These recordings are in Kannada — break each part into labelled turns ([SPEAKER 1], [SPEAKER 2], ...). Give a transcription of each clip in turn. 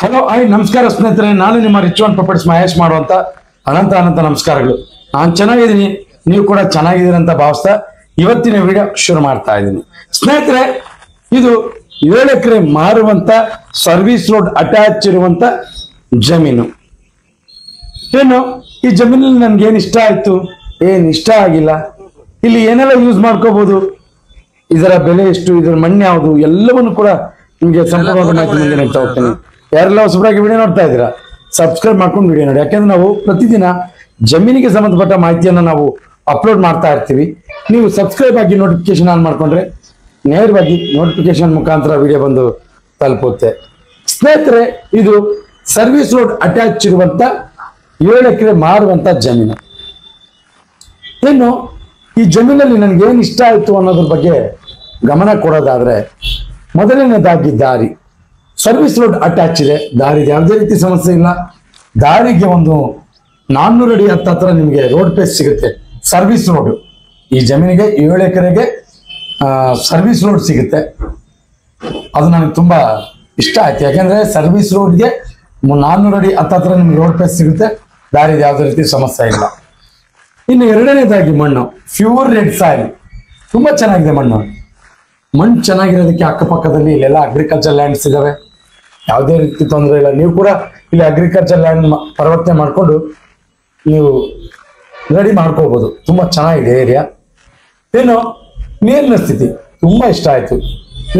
[SPEAKER 1] ಹಲೋ ಹಾಯ್ ನಮಸ್ಕಾರ ಸ್ನೇಹಿತರೆ, ನಾನು ನಿಮ್ಮ ರಿಚ್ ಪ್ರಾಪರ್ಟೀಸ್ ಮಹೇಶ್ ಮಾಡುವಂತ ಅನಂತ ಅನಂತ ನಮಸ್ಕಾರಗಳು. ನಾನು ಚೆನ್ನಾಗಿದ್ದೀನಿ, ನೀವು ಕೂಡ ಚೆನ್ನಾಗಿದ್ದೀರಿ ಅಂತ ಭಾವಿಸ್ತಾ ಇವತ್ತಿನ ವಿಡಿಯೋ ಶುರು ಮಾಡ್ತಾ ಇದ್ದೀನಿ. ಸ್ನೇಹಿತರೆ, ಇದು 7 ಎಕರೆ ಮಾರುವಂತ ಸರ್ವಿಸ್ ರೋಡ್ ಅಟ್ಯಾಚ್ ಇರುವಂತ ಜಮೀನು. ಏನು ಈ ಜಮೀನಲ್ಲಿ ನನ್ಗೆ ಏನ್ ಇಷ್ಟ ಆಯ್ತು, ಏನ್ ಇಷ್ಟ ಆಗಿಲ್ಲ, ಇಲ್ಲಿ ಏನೆಲ್ಲ ಯೂಸ್ ಮಾಡ್ಕೋಬಹುದು, ಇದರ ಬೆಲೆ ಎಷ್ಟು, ಇದರ ಮಣ್ಣು ಯಾವುದು, ಎಲ್ಲವನ್ನು ಕೂಡ ನಿಮ್ಗೆ ಸಂಪೂರ್ಣವಾದ ಮಾಹಿತಿ ಮುಂದೆ ನೀಡ್ತಾ ಹೋಗ್ತೀನಿ. ಯಾರೆಲ್ಲ ಹೊಸಬರಾಗಿ ವಿಡಿಯೋ ನೋಡ್ತಾ ಇದ್ದೀರಾ ಸಬ್ಸ್ಕ್ರೈಬ್ ಮಾಡ್ಕೊಂಡು ವಿಡಿಯೋ ನೋಡಿ. ಯಾಕೆಂದ್ರೆ ನಾವು ಪ್ರತಿದಿನ ಜಮೀನಿಗೆ ಸಂಬಂಧಪಟ್ಟ ಮಾಹಿತಿಯನ್ನು ನಾವು ಅಪ್ಲೋಡ್ ಮಾಡ್ತಾ ಇರ್ತೀವಿ. ನೀವು ಸಬ್ಸ್ಕ್ರೈಬ್ ಆಗಿ ನೋಟಿಫಿಕೇಶನ್ ಆನ್ ಮಾಡ್ಕೊಂಡ್ರೆ ನೇರವಾಗಿ ನೋಟಿಫಿಕೇಶನ್ ಮುಖಾಂತರ ವಿಡಿಯೋ ಬಂದು ತಲುಪುತ್ತೆ. ಸ್ನೇಹಿತರೆ, ಇದು ಸರ್ವಿಸ್ ರೋಡ್ ಅಟ್ಯಾಚ್ ಇರುವಂತ 7 ಎಕರೆ ಮಾರುವಂತ ಜಮೀನು. ಇನ್ನು ಈ ಜಮೀನಲ್ಲಿ ನನಗೆ ಏನ್ ಇಷ್ಟ ಆಯ್ತು ಅನ್ನೋದ್ರ ಬಗ್ಗೆ ಗಮನ ಕೊಡೋದಾದ್ರೆ, ಮೊದಲನೇದಾಗಿ ದಾರಿ. ಸರ್ವಿಸ್ ರೋಡ್ ಅಟ್ಯಾಚ್ ಇದೆ, ದಾರಿ ಯಾವುದೇ ರೀತಿ ಸಮಸ್ಯೆ ಇಲ್ಲ. ದಾರಿಗೆ ಒಂದು 400 ಅಡಿ ಹತ್ರ ನಿಮಗೆ ರೋಡ್ ಪೇಸ್ ಸಿಗುತ್ತೆ. ಸರ್ವಿಸ್ ರೋಡ್ ಈ ಜಮೀನಿಗೆ 7 ಎಕರೆಗೆ ಸರ್ವಿಸ್ ರೋಡ್ ಸಿಗುತ್ತೆ. ಅದು ನನಗೆ ತುಂಬಾ ಇಷ್ಟ ಆಯ್ತು. ಯಾಕೆಂದ್ರೆ ಸರ್ವಿಸ್ ರೋಡ್ಗೆ 400 ಅಡಿ ಹತ್ರ ನಿಮ್ಗೆ ರೋಡ್ ಪೇಸ್ ಸಿಗುತ್ತೆ, ದಾರಿ ಯಾವುದೇ ರೀತಿ ಸಮಸ್ಯೆ ಇಲ್ಲ. ಇನ್ನು ಎರಡನೇದಾಗಿ ಮಣ್ಣು, ಪ್ಯೂರ್ ರೆಡ್ ಸಾಯಿಲ್, ತುಂಬಾ ಚೆನ್ನಾಗಿದೆ ಮಣ್ಣು. ಮಣ್ಣು ಚೆನ್ನಾಗಿರೋದಕ್ಕೆ ಅಕ್ಕಪಕ್ಕದಲ್ಲಿ ಇಲ್ಲೆಲ್ಲ ಅಗ್ರಿಕಲ್ಚರ್ ಲ್ಯಾಂಡ್ಸ್ ಇದಾವೆ, ಯಾವುದೇ ರೀತಿ ತೊಂದರೆ ಇಲ್ಲ. ನೀವು ಕೂಡ ಇಲ್ಲಿ ಅಗ್ರಿಕಲ್ಚರ್ ಲ್ಯಾಂಡ್ ಪರಿವರ್ತನೆ ಮಾಡಿಕೊಂಡು ನೀವು ರೆಡಿ ಮಾಡ್ಕೋಬಹುದು. ತುಂಬಾ ಚೆನ್ನಾಗಿದೆ ಏರಿಯಾ. ಏನು ನೀರಿನ ಸ್ಥಿತಿ ತುಂಬಾ ಇಷ್ಟ ಆಯ್ತು.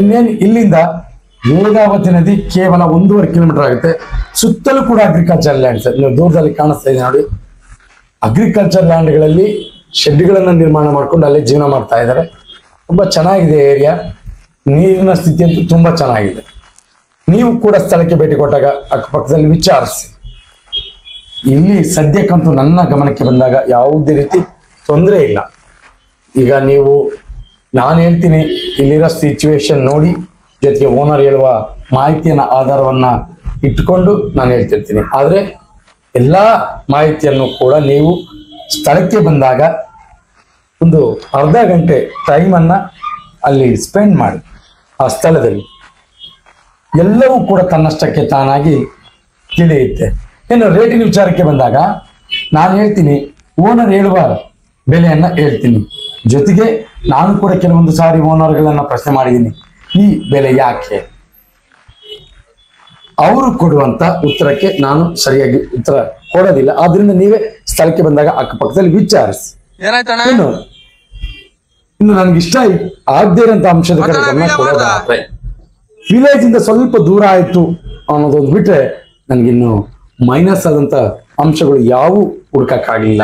[SPEAKER 1] ಇನ್ನೇನು ಇಲ್ಲಿಂದ ವೇದಾವತಿ ನದಿ ಕೇವಲ 1.5 ಕಿಲೋಮೀಟರ್ ಆಗುತ್ತೆ. ಸುತ್ತಲೂ ಕೂಡ ಅಗ್ರಿಕಲ್ಚರ್ ಲ್ಯಾಂಡ್ಸ್, ನೀವು ದೂರದಲ್ಲಿ ಕಾಣಿಸ್ತಾ ಇದೆ ನೋಡಿ. ಅಗ್ರಿಕಲ್ಚರ್ ಲ್ಯಾಂಡ್ಗಳಲ್ಲಿ ಶೆಡ್ಗಳನ್ನು ನಿರ್ಮಾಣ ಮಾಡ್ಕೊಂಡು ಅಲ್ಲೇ ಜೀವನ ಮಾಡ್ತಾ ಇದ್ದಾರೆ. ತುಂಬಾ ಚೆನ್ನಾಗಿದೆ ಏರಿಯಾ. ನೀರಿನ ಸ್ಥಿತಿ ಅಂತೂ ತುಂಬಾ ಚೆನ್ನಾಗಿದೆ. ನೀವು ಕೂಡ ಸ್ಥಳಕ್ಕೆ ಭೇಟಿ ಕೊಟ್ಟಾಗ ಅಕ್ಕಪಕ್ಕದಲ್ಲಿ ವಿಚಾರಿಸಿ. ಇಲ್ಲಿ ಸದ್ಯಕ್ಕಂತೂ ನನ್ನ ಗಮನಕ್ಕೆ ಬಂದಾಗ ಯಾವುದೇ ರೀತಿ ತೊಂದರೆ ಇಲ್ಲ. ಈಗ ನಾನು ಹೇಳ್ತೀನಿ, ಇಲ್ಲಿರೋ ಸಿಚುವೇಶನ್ ನೋಡಿ, ಜೊತೆಗೆ ಓನರ್ ಹೇಳುವ ಮಾಹಿತಿಯನ್ನ ಆಧಾರವನ್ನ ಇಟ್ಕೊಂಡು ನಾನು ಹೇಳ್ತಿರ್ತೀನಿ. ಆದ್ರೆ ಎಲ್ಲಾ ಮಾಹಿತಿಯನ್ನು ಕೂಡ ನೀವು ಸ್ಥಳಕ್ಕೆ ಬಂದಾಗ ಒಂದು ಅರ್ಧ ಗಂಟೆ ಟೈಮನ್ನ ಅಲ್ಲಿ ಸ್ಪೆಂಡ್ ಮಾಡಿ ಆ ಸ್ಥಳದಲ್ಲಿ, ಎಲ್ಲವೂ ಕೂಡ ತನ್ನಷ್ಟಕ್ಕೆ ತಾನಾಗಿ ತಿಳಿಯುತ್ತೆ. ಇನ್ನು ರೇಟಿನ ವಿಚಾರಕ್ಕೆ ಬಂದಾಗ ನಾನು ಹೇಳ್ತೀನಿ, ಓನರ್ ಹೇಳುವ ಬೆಲೆಯನ್ನ ಹೇಳ್ತೀನಿ. ಜೊತೆಗೆ ನಾನು ಕೂಡ ಕೆಲವೊಂದು ಸಾರಿ ಓನರ್ಗಳನ್ನ ಪ್ರಶ್ನೆ ಮಾಡಿದ್ದೀನಿ, ಈ ಬೆಲೆ ಯಾಕೆ. ಅವರು ಕೊಡುವಂತ ಉತ್ತರಕ್ಕೆ ನಾನು ಸರಿಯಾಗಿ ಉತ್ತರ ಕೊಡೋದಿಲ್ಲ. ಆದ್ರಿಂದ ನೀವೇ ಸ್ಥಳಕ್ಕೆ ಬಂದಾಗ ಅಕ್ಕಪಕ್ಕದಲ್ಲಿ ವಿಚಾರಿಸಿ. ಇನ್ನು ನನ್ಗೆ ಇಷ್ಟ ಆಗದೇ ಇರೋಂತ ಅಂಶದ ಕಡೆ ಗಮನ ಕೊಡೋದಾದ್ರೆ, ವಿಲೇಜ್ ಇಂದ ಸ್ವಲ್ಪ ದೂರ ಆಯ್ತು ಅನ್ನೋದೊಂದು ಬಿಟ್ರೆ ನನ್ಗಿನ್ನು ಮೈನಸ್ ಆದಂತ ಅಂಶಗಳು ಯಾವು ಹುಡುಕಕ್ಕಾಗಲಿಲ್ಲ.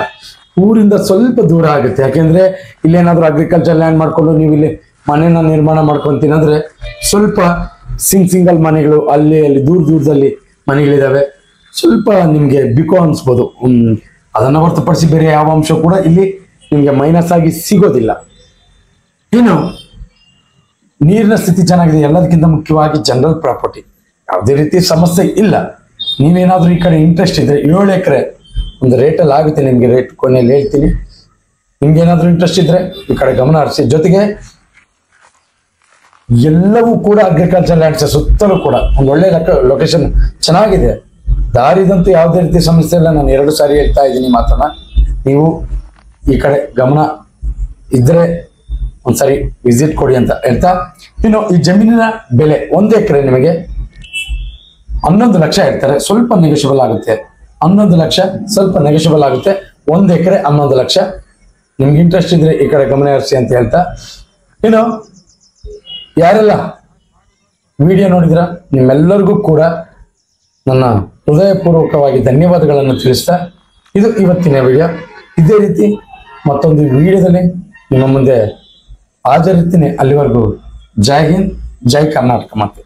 [SPEAKER 1] ಊರಿಂದ ಸ್ವಲ್ಪ ದೂರ ಆಗುತ್ತೆ. ಯಾಕೆಂದ್ರೆ ಇಲ್ಲೇನಾದ್ರೂ ಅಗ್ರಿಕಲ್ಚರ್ ಲ್ಯಾಂಡ್ ಮಾಡ್ಕೊಂಡು ನೀವು ಇಲ್ಲಿ ಮನೆಯನ್ನ ನಿರ್ಮಾಣ ಮಾಡ್ಕೊಂತೀನಿ ಅಂದ್ರೆ ಸ್ವಲ್ಪ ಸಿಂಗಲ್ ಮನೆಗಳು ಅಲ್ಲಿ ದೂರದಲ್ಲಿ ಮನೆಗಳಿದಾವೆ. ಸ್ವಲ್ಪ ನಿಮ್ಗೆ ಬಿಕೋ ಅನ್ಸ್ಬೋದು. ಅದನ್ನ ಹೊರತುಪಡಿಸಿ ಬೇರೆ ಯಾವ ಅಂಶ ಕೂಡ ಇಲ್ಲಿ ನಿಮ್ಗೆ ಮೈನಸ್ ಆಗಿ ಸಿಗೋದಿಲ್ಲ. ಇನ್ನು ನೀರಿನ ಸ್ಥಿತಿ ಚೆನ್ನಾಗಿದೆ. ಎಲ್ಲದಕ್ಕಿಂತ ಮುಖ್ಯವಾಗಿ ಜನರಲ್ ಪ್ರಾಪರ್ಟಿ, ಯಾವುದೇ ರೀತಿ ಸಮಸ್ಯೆ ಇಲ್ಲ. ನೀವೇನಾದ್ರೂ ಈ ಕಡೆ ಇಂಟ್ರೆಸ್ಟ್ ಇದ್ರೆ 7 ಎಕರೆ ಒಂದು ರೇಟಲ್ಲಿ ಆಗುತ್ತೆ. ನಿಮ್ಗೆ ರೇಟ್ ಕೊನೆಯಲ್ಲಿ ಹೇಳ್ತೀನಿ. ನಿಮ್ಗೆ ಏನಾದ್ರೂ ಇಂಟ್ರೆಸ್ಟ್ ಇದ್ರೆ ಈ ಕಡೆ ಗಮನ ಹರಿಸಿ. ಜೊತೆಗೆ ಎಲ್ಲವೂ ಕೂಡ ಅಗ್ರಿಕಲ್ಚರ್ ಲ್ಯಾಂಡ್ಸ್, ಸುತ್ತಲೂ ಕೂಡ ಒಂದು ಒಳ್ಳೆ ಲೊಕೇಶನ್ ಚೆನ್ನಾಗಿದೆ. ದಾರಿದಂತೂ ಯಾವುದೇ ರೀತಿ ಸಮಸ್ಯೆ ಇಲ್ಲ. ನಾನು 2 ಸಾರಿ ಹೇಳ್ತಾ ಇದ್ದೀನಿ ಮಾತನ್ನ. ನೀವು ಈ ಕಡೆ ಗಮನ ಇದ್ರೆ ಒಂದ್ಸರಿ ವಿಸಿಟ್ ಕೊಡಿ ಅಂತ ಹೇಳ್ತಾ, ಇನ್ನು ಈ ಜಮೀನಿನ ಬೆಲೆ 1 ಎಕರೆ ನಿಮಗೆ 11 ಲಕ್ಷ ಹೇಳ್ತಾರೆ. ಸ್ವಲ್ಪ ನೆಗೋಷಿಯಬಲ್ ಆಗುತ್ತೆ. 11 ಲಕ್ಷ ಸ್ವಲ್ಪ ನೆಗೋಷಿಯಬಲ್ ಆಗುತ್ತೆ. 1 ಎಕರೆ 11 ಲಕ್ಷ. ನಿಮ್ಗೆ ಇಂಟ್ರೆಸ್ಟ್ ಇದ್ರೆ ಈ ಕಡೆ ಗಮನ ಹರಿಸಿ ಅಂತ ಹೇಳ್ತಾ, ಇನ್ನು ಯಾರೆಲ್ಲ ವಿಡಿಯೋ ನೋಡಿದ್ರ ನಿಮ್ಮೆಲ್ಲರಿಗೂ ಕೂಡ ನನ್ನ ಹೃದಯಪೂರ್ವಕವಾಗಿ ಧನ್ಯವಾದಗಳನ್ನು ತಿಳಿಸ್ತಾ, ಇದು ಇವತ್ತಿನ ವಿಡಿಯೋ. ಇದೇ ರೀತಿ ಮತ್ತೊಂದು ವಿಡಿಯೋದಲ್ಲಿ ನಿಮ್ಮ ಮುಂದೆ ಹಾಜರಿರ್ತೀನಿ. ಅಲ್ಲಿವರೆಗೂ ಜೈ ಹಿಂದ್, ಜೈ ಕರ್ನಾಟಕ. ಮತ್ತೆ